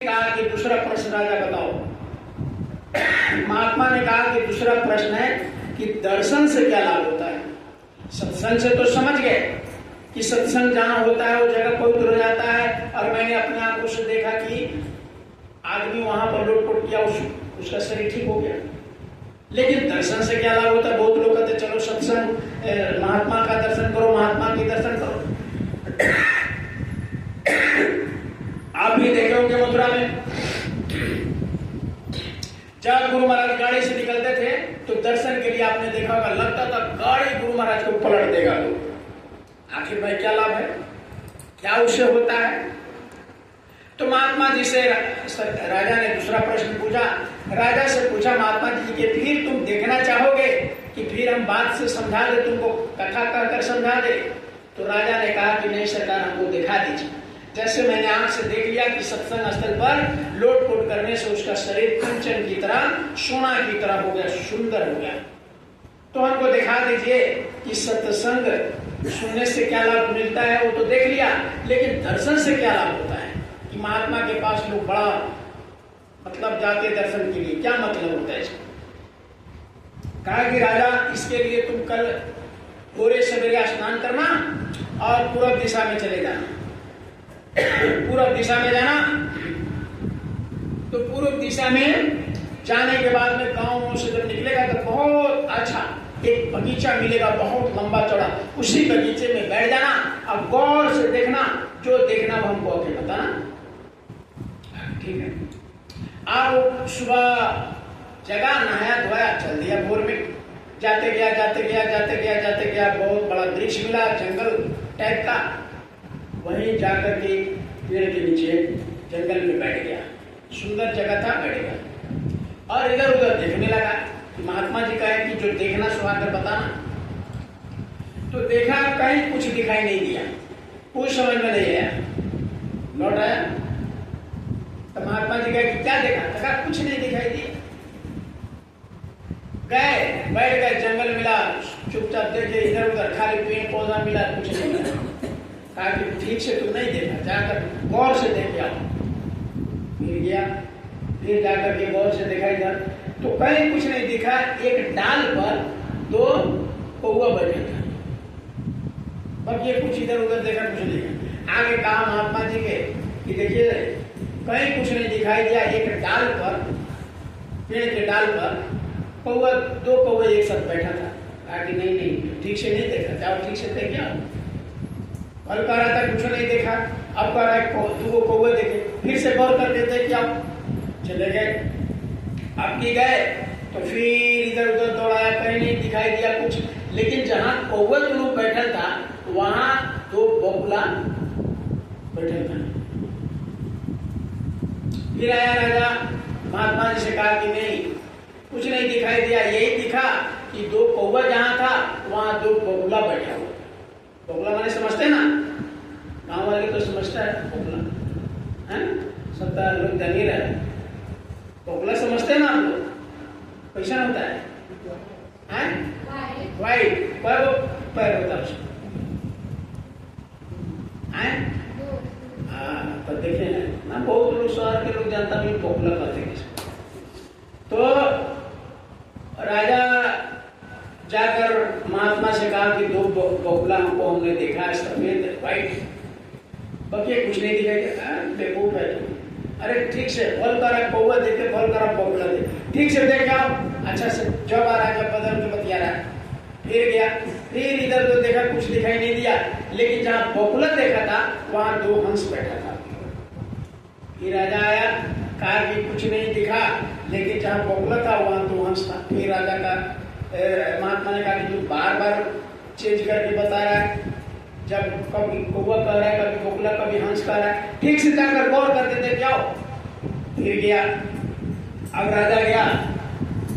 कहा कि दूसरा प्रश्न राजा बताओ। महात्मा ने कहा कि दूसरा प्रश्न है कि दर्शन से क्या लाभ होता है। सत्संग से तो समझ गए कि सत्संग जहां होता है वो जगह पवित्र हो जाता है, और मैंने अपने आंखों से देखा कि आदमी वहां पर लोटपोट किया, उसका शरीर ठीक हो गया। लेकिन दर्शन से क्या लाभ होता है? बहुत लोग कहते चलो सत्संग महात्मा का दर्शन करो, महात्मा की दर्शन करो। आप भी देखे होंगे मथुरा में जब गुरु महाराज गाड़ी से निकलते थे तो दर्शन के लिए आपने देखा होगा, लगता था गाड़ी गुरु महाराज को पलट देगा। तो आखिर भाई क्या लाभ है, क्या उससे होता है? तो महात्मा जी से राजा ने दूसरा प्रश्न पूछा। राजा से पूछा महात्मा जी कि फिर तुम देखना चाहोगे कि फिर हम बात से समझा दे, तुमको कथा कहकर समझा दे? तो राजा ने कहा कि नहीं सरकार, हमको दिखा दीजिए। जैसे मैंने आंख से देख लिया कि सत्संग स्थल पर लोटपोट करने से उसका शरीर कंचन की तरह, सोना की तरह हो गया, सुंदर हो गया। तो हमको दिखा दीजिए कि सत्संग सुनने से क्या लाभ मिलता है, वो तो देख लिया, लेकिन दर्शन से क्या लाभ होता है? कि महात्मा के पास लोग बड़ा मतलब जाते दर्शन के लिए, क्या मतलब होता है इसका? कहा कि राजा, इसके लिए तुम कल पूरे सवेरे स्नान करना और पूर्व दिशा में चले जाना। पूर्व दिशा में जाना, तो पूर्व दिशा में जाने के बाद में गांव से जब निकलेगा तो बहुत अच्छा एक बगीचा मिलेगा, बहुत लंबा चौड़ा। उसी बगीचे में बैठ जाना और गौर से देखना, जो देखना वो हमको आके बताना, ठीक है? आप सुबह जगह, नहाया धोया, चल दिया भोर में। जाते गया, बहुत बड़ा वृक्ष मिला, जंगल टाइप का। वहीं जाकर के पेड़ के नीचे जंगल में बैठ गया। सुंदर जगह था, बैठ गया और इधर उधर देखने लगा। महात्मा जी कहे कि जो देखना सो आकर बताना। तो देखा, कहीं कुछ दिखाई नहीं दिया, कुछ समझ में नहीं आया। लौट आया तो महात्मा जी कहे कि क्या देखा? कहा कुछ नहीं दिखाई दिया। गए, बैठ गए, जंगल मिला, चुपचाप देखे, इधर उधर खाली पेड़ पौधा मिला, कुछ नहीं मिला। कहा कि ठीक से तुम नहीं देखा, जाकर गौर से देख आओ। फिर गया, फिर जाकर के गौर से देखा इधर, तो कहीं कुछ नहीं दिखा। एक डाल पर दो कौवा बैठे था, बाकी कुछ इधर उधर देखा, कुछ नहीं। आगे कहा महात्मा जी के कि देखिए कहीं कुछ नहीं दिखाई दिया। एक डाल पर, पेड़ के डाल पर कौवा, दो कौवे एक साथ बैठा था। कहा कि नहीं ठीक से नहीं देखा, जाओ ठीक से देख आओ। कल कह रहा था कुछ नहीं देखा, अब कह रहा है दो कौवे देखे, फिर से गौर करके देख आओ। चले गए, अब की गए तो फिर इधर उधर दौड़ाया, कहीं नहीं दिखाई दिया कुछ। लेकिन जहां कौवा दोनों बैठा था वहां दो बगुला बैठे था। फिर आया राजा, महात्मा जी से कहा कि नहीं कुछ नहीं दिखाई दिया, यही दिखा कि दो कौवा जहां था वहां दो बगुला बैठा हुआ। बगुला माने समझते ना, गांव वाले तो समझता है बगुला है, सबका लोग धनी रहे। बगुला समझते ना आप लोग, कैसा होता है? वाइट पैर होता है उसका, तो देखे ना, बहुत लोग शहर के लोग जानता भी बगुला कहते हैं। तो राजा जाकर महात्मा से कहा कि दो बगुला हमको हमने देखा है, सफेद वाइट, बाकी कुछ नहीं दिखाई देता। बेवकूफ है तुम। अरे ठीक से बोल कर कौवा देखे, बोल कर बगुला देखे, ठीक से देख आओ। अच्छा से जब आ रहा है, बदल के बतिया रहा है। फिर गया, फिर इधर तो देखा, कुछ दिखाई नहीं दिया। लेकिन जहां बगुला देखा था वहां दो हंस बैठा था। फिर राजा आया, कहा कि कुछ नहीं दिखा, लेकिन जहां बगुला था वहां दो हंस था। फिर राजा का महात्मा ने कहा कि तू बार बार चेंज करके बता रहा है, जब कभी कौवा कह रहा है, कभी बगुला, कभी हंस कह रहा है, ठीक से जाकर गौर करके देख आओ। फिर गया, अब राजा गया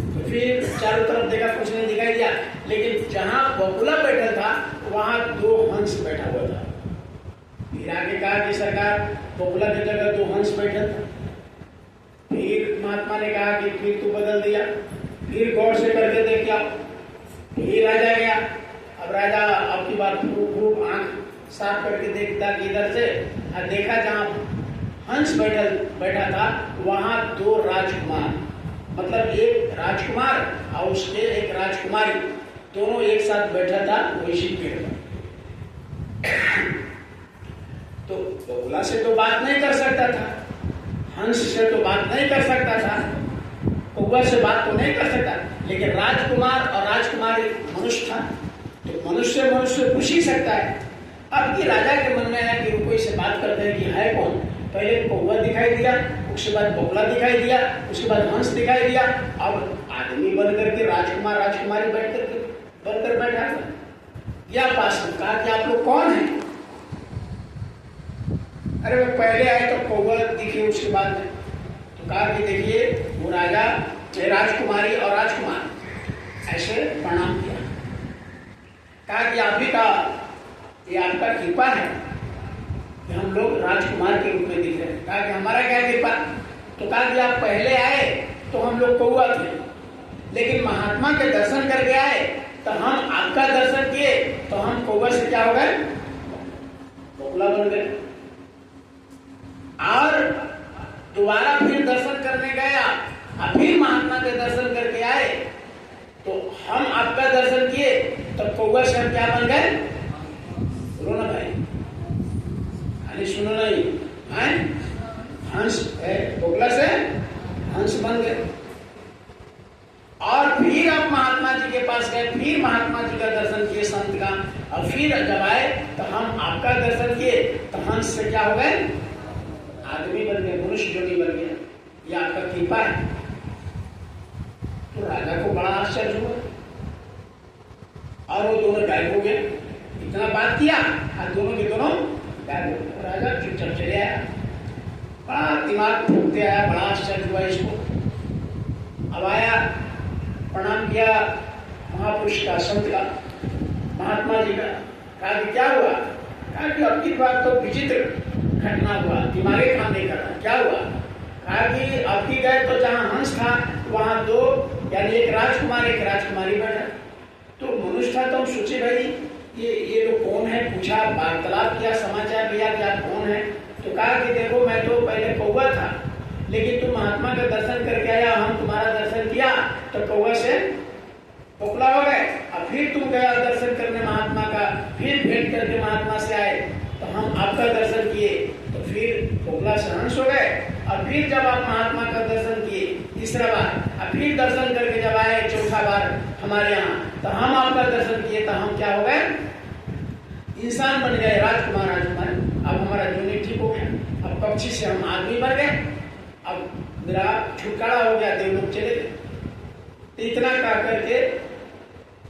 तो फिर चारों तरफ देखा, कुछ नहीं दिखाई दिया। लेकिन जहां बगुला बैठा था वहां दो हंस बैठा हुआ था। फिर आगे कहा कि सरकार बगुला की जगह दो हंस बैठा था। फिर महात्मा ने कहा कि फिर तू बदल दिया, फिर गौर से करके देख आओ। फिर राजा गया, अब राजा आपकी बात खूब आंख साफ करके देखता कि इधर से, और देखा जहां हंस बैठा था, वहां दो राजकुमार, मतलब एक राजकुमार और उसके एक राजकुमारी, दोनों एक साथ बैठा था वैसी पेड़ पर। तो बगुला से तो बात नहीं कर सकता था, हंस से तो बात नहीं कर सकता था, कौवा से बात तो नहीं कर सकता, लेकिन राजकुमार और राजकुमारी मनुष्य था, तो मनुष्य पूछ ही सकता है। अब ये राजा के मन में है कि कोई से बात करते हैं कि है कौन। पहले कौवा दिखाई दिया, उसके बाद बगुला दिखाई दिया, उसके बाद हंस दिखाई दिया, अब आदमी बन करके राजकुमार राजकुमारी बनकर बैठा था। या पास में कहा कि आप लोग कौन हैं? अरे वो पहले आए तो कौवा दिखे, उसके बाद में तो कहा कि देखिए वो राजा, राजकुमारी और राजकुमार ऐसे प्रणाम किया। कहा कि आप भी का ये आपका कृपा है कि हम लोग राजकुमार के रूप में दिख रहे हैं। कहा कि हमारा क्या कृपा? तो कहा कि आप पहले आए तो हम लोग कौवा थे, लेकिन महात्मा के दर्शन करके आए तो हम आपका दर्शन किए तो हम कौवा से क्या हो गए? बगुला बन गए। और दोबारा फिर दर्शन करने गया और फिर महात्मा के दर्शन करके आए तो हम आपका दर्शन किए तो कौवा से हम क्या बन गए? बोलो ना भाई, खाली सुनो नहीं है? हंस बगुला से हंस बन गए। और फिर आप महात्मा जी के पास गए, फिर महात्मा जी का दर्शन किए संत का, और फिर जब आए तो हम आपका दर्शन किए तो हंस से क्या हो गए? आदमी बन गए, मनुष्य जोड़ी बन गया। यह आपका कृपा है। तो राजा को बड़ा आश्चर्य हुआ और वो दोनों गायब हो गए। इतना बात किया और दोनों के दोनों गायब हो गए। राजा चुपचाप चले आया, बड़ा दिमाग फूकते आया, बड़ा आश्चर्य हुआ इसको। अब आया, प्रणाम किया महापुरुष का, संत का, महात्मा जी का। कहा कि क्या हुआ? कहा कि अब की बात तो विचित्र घटना हुआ, दिमागे काम नहीं कर रहा। क्या हुआ? कहा कि अब की गए तो जहाँ हंस था वहां दो, यानी एक राजकुमार एक राजकुमारी बैठा। तो मनुष्य था तो हम सोचे भाई ये लोग कौन है, पूछा, वार्तालाप किया, समाचार लिया कि आप कौन है। तो कहा कि देखो मैं तो पहले कौवा था, लेकिन तुम महात्मा का दर्शन करके आया, हम तुम्हारा दर्शन किया तो कौवा से बगुला हो गए। और फिर तुम गया दर्शन करने महात्मा का, फिर भेंट करके महात्मा से आए तो हम आपका दर्शन किए तो फिर बगुला से हंस हो गए। और फिर जब आप महात्मा का दर्शन किए तीसरा बार, और फिर दर्शन करके जब आए चौथा बार हमारे यहाँ तो हम आपका दर्शन किए तो हम क्या हो गए? इंसान बन गए, राजकुमार राजकुमारी। अब हमारा जूनी ठीक हो गया, अब पक्षी से हम आदमी बन गए, अब मेरा छुटकारा हो गया, देव लोग चले गए। इतना कह करके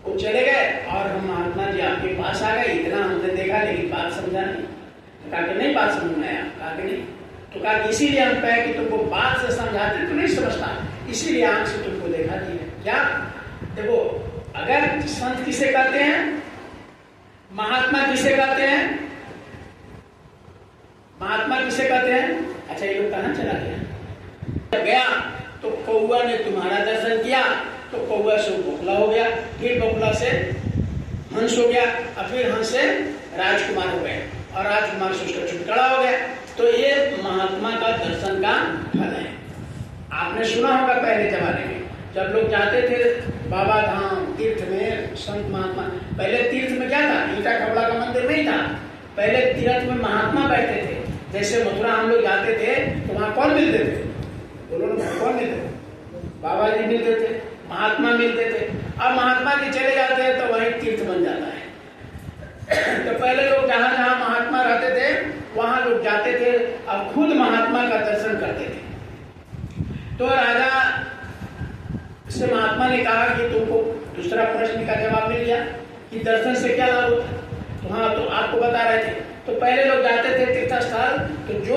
वो चले गए और हम महात्मा जी आपके पास आ गए। इतना हमने देखा लेकिन बात समझा नहीं। तो कहा कि नहीं बात समझ में आया? कहा कि नहीं। तो कहा कि इसीलिए हम कहे कि तुमको बात से समझाते तो नहीं समझता, इसीलिए आंख से तुमको देखा दिया। क्या देखो, अगर संत किसे कहते हैं, महात्मा किसे कहते हैं, महात्मा किसे कहते हैं? अच्छा ये लोग कहाँ चला गया तो कौवा ने तुम्हारा दर्शन किया तो कौवा से बगुला हो गया, फिर बगुला से हंस हो गया, और फिर हंस से राजकुमार हो गए, और राजकुमार से उसका छुटकारा हो गया। तो ये महात्मा का दर्शन का फल है। आपने सुना होगा पहले जमाने में जब लोग जाते थे बाबा धाम तीर्थ में, संत महात्मा, पहले तीर्थ में क्या था? ईटा कपड़ा का मंदिर नहीं था। पहले तीर्थ में महात्मा बैठते थे। जैसे मथुरा हम लोग जाते थे तो वहां कौन मिलते थे? बोलो ना, कौन मिलते थे? बाबा जी मिलते थे, महात्मा मिलते थे। अब महात्मा जी चले जाते हैं तो वही तीर्थ बन जाता है। तो पहले लोग जहां जहां महात्मा रहते थे वहां लोग जाते थे और खुद महात्मा का दर्शन करते थे। तो राजा से महात्मा ने कहा कि तुमको दूसरा प्रश्न का जवाब मिल गया कि दर्शन से क्या लाभ होता है। तो हाँ, तो आपको बता रहे थे, तो पहले लोग जाते थे तीर्थ स्थल तो जो